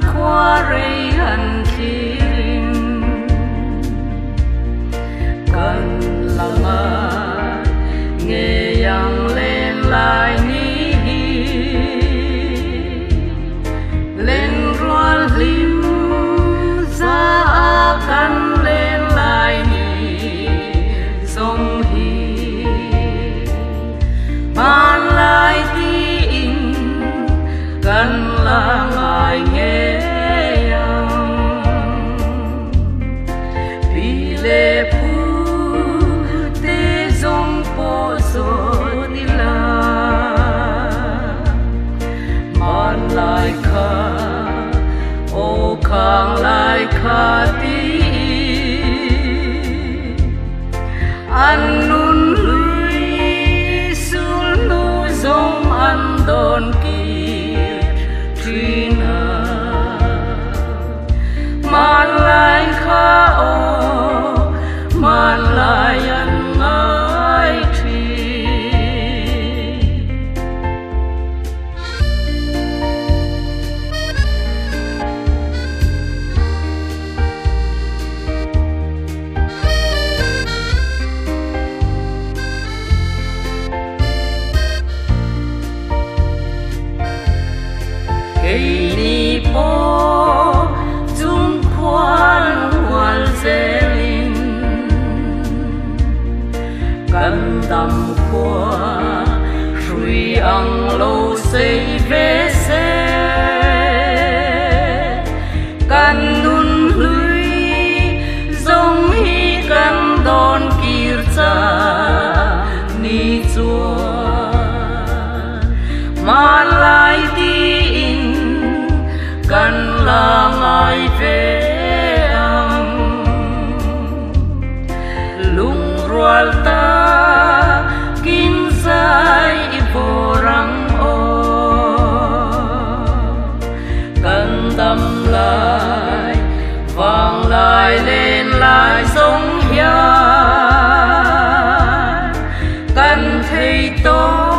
khoa rây hẳn thiên cần là ngài nghe yang lên lại ní lên rual lim ra akan lên lại ní sông hi man lại tin cần là ngài nghe vì lệ phu te dòng po so đi la man lại kha ô khang lại kha ti an nun lui sul nu dòng an don Trina man lại kha o man lại an ngai tri cây ni po dung khoan hoàn dễ linh cần tâm qua suy ăn lâu xây về xe cần nun lưới giống hi cần đón kia cha ni chua mà lại tin cần là ngài về lung rual ta kin sai vô răng ô cần tâm lại vang lại lên lại sống hiền cần thấy tôi